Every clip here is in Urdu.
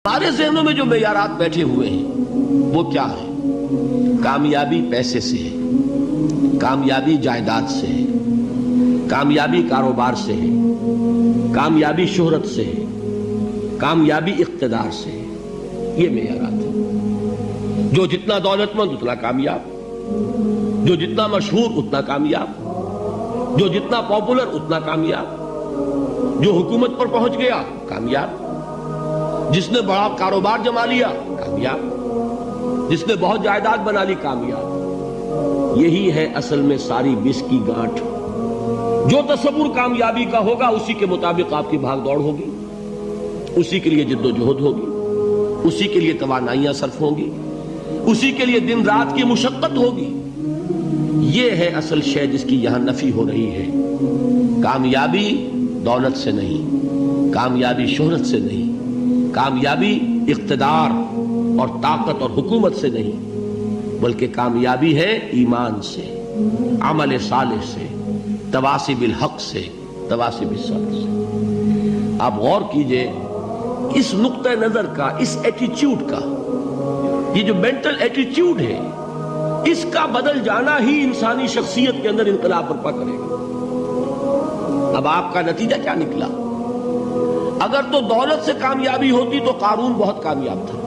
ہمارے ذہنوں میں جو معیارات بیٹھے ہوئے ہیں وہ کیا ہے؟ کامیابی پیسے سے ہے، کامیابی جائیداد سے ہے، کامیابی کاروبار سے ہے، کامیابی شہرت سے ہے، کامیابی اقتدار سے ہے۔ یہ معیارات ہیں۔ جو جتنا دولت مند اتنا کامیاب، جو جتنا مشہور اتنا کامیاب، جو جتنا پاپولر اتنا کامیاب، جو حکومت پر پہنچ گیا کامیاب، جس نے بڑا کاروبار جما لیا کامیاب، جس نے بہت جائیداد بنا لی کامیاب۔ یہی ہے اصل میں ساری بس کی گانٹھ۔ جو تصور کامیابی کا ہوگا اسی کے مطابق آپ کی بھاگ دوڑ ہوگی، اسی کے لیے جد و جہد ہوگی، اسی کے لیے توانائیاں صرف ہوں گی، اسی کے لیے دن رات کی مشقت ہوگی۔ یہ ہے اصل شے جس کی یہاں نفی ہو رہی ہے۔ کامیابی دولت سے نہیں، کامیابی شہرت سے نہیں، کامیابی اقتدار اور طاقت اور حکومت سے نہیں، بلکہ کامیابی ہے ایمان سے، عمل صالح سے، تواصی بالحق سے، تواصی بالصبر سے۔ آپ غور کیجئے اس نقطہ نظر کا، اس ایٹیچیوڈ کا، یہ جو مینٹل ایٹیچیوڈ ہے، اس کا بدل جانا ہی انسانی شخصیت کے اندر انقلاب برپا کرے گا۔ اب آپ کا نتیجہ کیا نکلا؟ اگر تو دولت سے کامیابی ہوتی تو قارون بہت کامیاب تھا،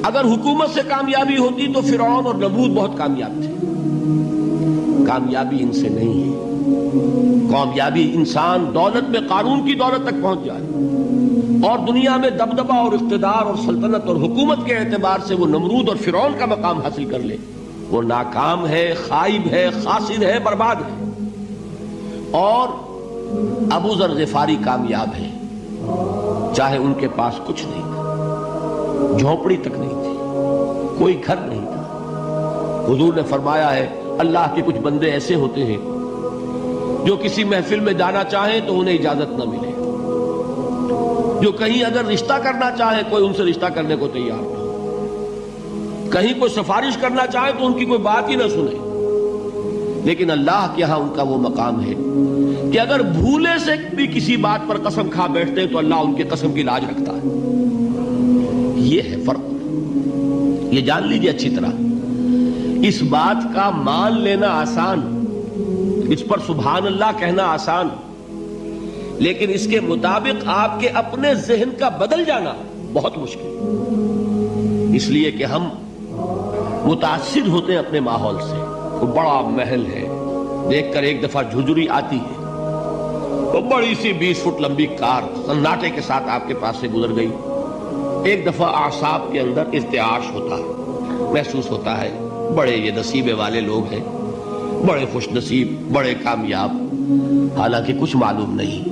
اگر حکومت سے کامیابی ہوتی تو فرعون اور نمرود بہت کامیاب تھے۔ کامیابی ان سے نہیں ہے۔ کامیابی انسان دولت میں قارون کی دولت تک پہنچ جائے اور دنیا میں دبدبہ اور اقتدار اور سلطنت اور حکومت کے اعتبار سے وہ نمرود اور فرعون کا مقام حاصل کر لے، وہ ناکام ہے، خائب ہے، خاسر ہے، برباد ہے۔ اور ابو ذر غفاری کامیاب ہے، چاہے ان کے پاس کچھ نہیں تھا، جھونپڑی تک نہیں تھی، کوئی گھر نہیں تھا۔ حضور نے فرمایا ہے اللہ کے کچھ بندے ایسے ہوتے ہیں جو کسی محفل میں جانا چاہیں تو انہیں اجازت نہ ملے، جو کہیں اگر رشتہ کرنا چاہے کوئی ان سے رشتہ کرنے کو تیار نہ ہو، کہیں کوئی سفارش کرنا چاہے تو ان کی کوئی بات ہی نہ سنے۔ لیکن اللہ کے ہاں ان کا وہ مقام ہے کہ اگر بھولے سے بھی کسی بات پر قسم کھا بیٹھتے ہیں تو اللہ ان کے قسم کی لاج رکھتا ہے۔ یہ ہے فرق، یہ جان لیجئے اچھی طرح۔ اس بات کا مان لینا آسان، اس پر سبحان اللہ کہنا آسان، لیکن اس کے مطابق آپ کے اپنے ذہن کا بدل جانا بہت مشکل، اس لیے کہ ہم متاثر ہوتے ہیں اپنے ماحول سے۔ وہ بڑا محل ہے، دیکھ کر ایک دفعہ جھجری آتی ہے، وہ بڑی سی 20 فٹ لمبی کار سناٹے کے ساتھ آپ کے پاس سے گزر گئی۔ ایک دفعہ اعصاب کے اندر ارتعاش ہوتا ہے، محسوس ہوتا ہے بڑے یہ نصیبے والے لوگ ہیں، بڑے خوش نصیب، بڑے کامیاب، حالانکہ کچھ معلوم نہیں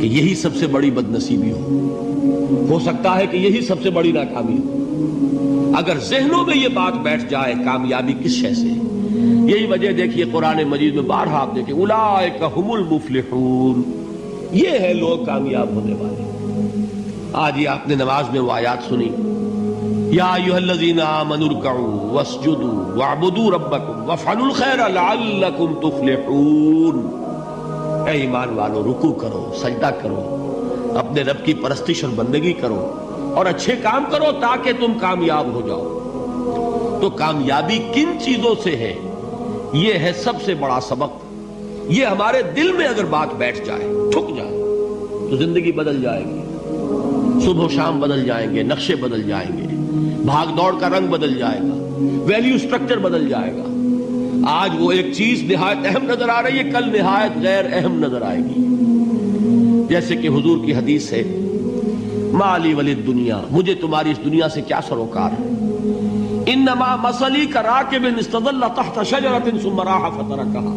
کہ یہی سب سے بڑی بد نصیبی ہو سکتا ہے کہ یہی سب سے بڑی ناکامی ہو۔ اگر ذہنوں میں یہ بات بیٹھ جائے کامیابی کس شے سے، یہی وجہ دیکھیے قرآن مجید میں بارہا آپ دیکھیں اولئک ھم المفلحون، یہ ہے لوگ کامیاب ہونے والے۔ آج یہ آپ نے نماز میں وہ آیات سنی، یا ایھا الذین آمنوا ارکعوا واسجدوا واعبدوا ربکم وافعلوا الخیر لعلکم تفلحون۔ اے ایمان والو، رکوع کرو، سجدہ کرو، اپنے رب کی پرستش اور بندگی کرو اور اچھے کام کرو تاکہ تم کامیاب ہو جاؤ۔ تو کامیابی کن چیزوں سے ہے؟ یہ ہے سب سے بڑا سبق۔ یہ ہمارے دل میں اگر بات بیٹھ جائے، ٹھک جائے، تو زندگی بدل جائے گی، صبح و شام بدل جائیں گے، نقشے بدل جائیں گے، بھاگ دوڑ کا رنگ بدل جائے گا، ویلیو سٹرکچر بدل جائے گا۔ آج وہ ایک چیز نہایت اہم نظر آ رہی ہے، کل نہایت غیر اہم نظر آئے گی۔ جیسے کہ حضور کی حدیث ہے مالی وللدنیا، مجھے تمہاری اس دنیا سے کیا سروکار ہے؟ انما مثلی کراکب استظل تحت شجرۃ ثم راح فترکها،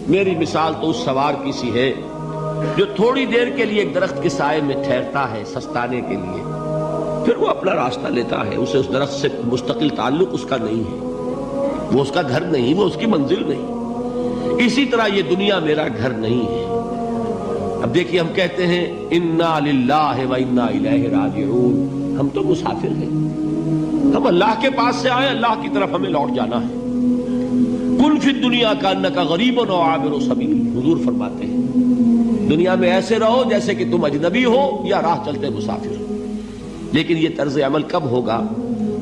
میری مثال تو اس سوار کی سی ہے جو تھوڑی دیر کے لیے ایک درخت کے سائے میں ٹھہرتا ہے سستانے کے لیے، پھر وہ اپنا راستہ لیتا ہے، اسے اس درخت سے مستقل تعلق اس کا نہیں ہے، وہ اس کا گھر نہیں، وہ اس کی منزل نہیں۔ اسی طرح یہ دنیا میرا گھر نہیں ہے۔ اب دیکھیے ہم کہتے ہیں انا للہ و انا الیہ راجعون، ہم تو مسافر ہیں، ہم اللہ کے پاس سے آئے، اللہ کی طرف ہمیں لوٹ جانا ہے۔ کن فی الدنیا کانک غریب و عابر سبیل، حضور فرماتے ہیں دنیا میں ایسے رہو جیسے کہ تم اجنبی ہو یا راہ چلتے مسافر۔ لیکن یہ طرز عمل کب ہوگا؟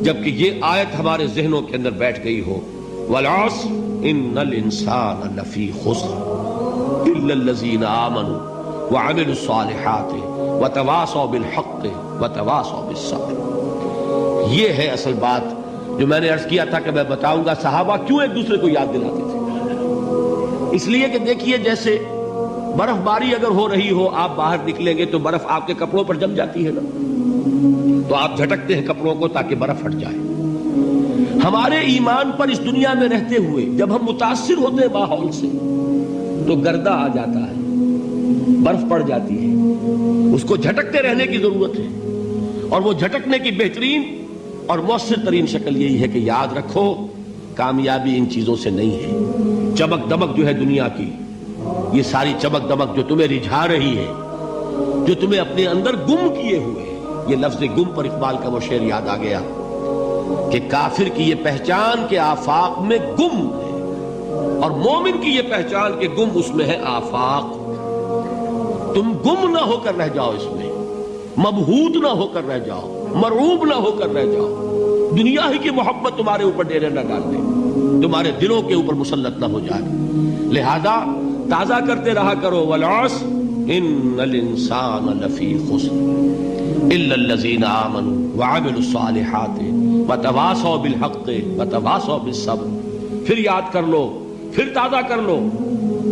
جبکہ یہ آیت ہمارے ذہنوں کے اندر بیٹھ گئی ہو، والعصر ان الانسان لفی خسر الا الذین آمنوا وعملوا الصالحات وتواصوا بالحق وتواصوا بالصبر۔ یہ ہے اصل بات جو میں نے عرض کیا تھا کہ میں بتاؤں گا صحابہ کیوں ایک دوسرے کو یاد دلاتے تھے۔ اس لیے کہ دیکھیے جیسے برف باری اگر ہو رہی ہو، آپ باہر نکلیں گے تو برف آپ کے کپڑوں پر جم جاتی ہے نا، تو آپ جھٹکتے ہیں کپڑوں کو تاکہ برف ہٹ جائے۔ ہمارے ایمان پر اس دنیا میں رہتے ہوئے جب ہم متاثر ہوتے ہیں ماحول سے تو گردہ آ جاتا ہے، برف پڑ جاتی ہے، اس کو جھٹکتے رہنے کی ضرورت ہے۔ اور وہ جھٹکنے کی بہترین اور مؤثر ترین شکل یہی ہے کہ یاد رکھو کامیابی ان چیزوں سے نہیں ہے۔ چمک دمک جو ہے دنیا کی، یہ ساری چمک دمک جو تمہیں رجھا رہی ہے، جو تمہیں اپنے اندر گم کیے ہوئے ہے، یہ لفظ گم پر اقبال کا وہ شعر یاد آ گیا کہ کافر کی یہ پہچان کے آفاق میں گم ہے، اور مومن کی یہ پہچان کے گم اس میں ہے آفاق۔ تم گم نہ ہو کر رہ جاؤ، اس میں مبہوت نہ ہو کر رہ جاؤ، مرعوب نہ ہو کر رہ جاؤ، دنیا ہی کی محبت تمہارے اوپر ڈیرے نہ ڈال دے، تمہارے دلوں کے اوپر مسلط نہ ہو جائے۔ لہذا تازہ کرتے رہا کرو، والعصر ان الانسان لفی خسر الا الذین آمنوا وعملوا الصالحات وتواصوا بالحق وتواصوا بالصبر۔ پھر یاد کر لو، پھر تازہ کر لو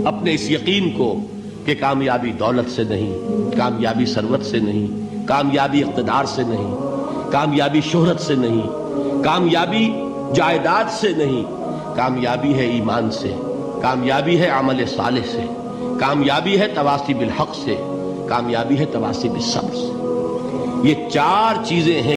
اپنے اس یقین کو کہ کامیابی دولت سے نہیں، کامیابی ثروت سے نہیں، کامیابی اقتدار سے نہیں، کامیابی شہرت سے نہیں، کامیابی جائیداد سے نہیں، کامیابی ہے ایمان سے، کامیابی ہے عمل صالح سے، کامیابی ہے تواصی بالحق سے، کامیابی ہے تواصی بالصبر سے۔ یہ چار چیزیں ہیں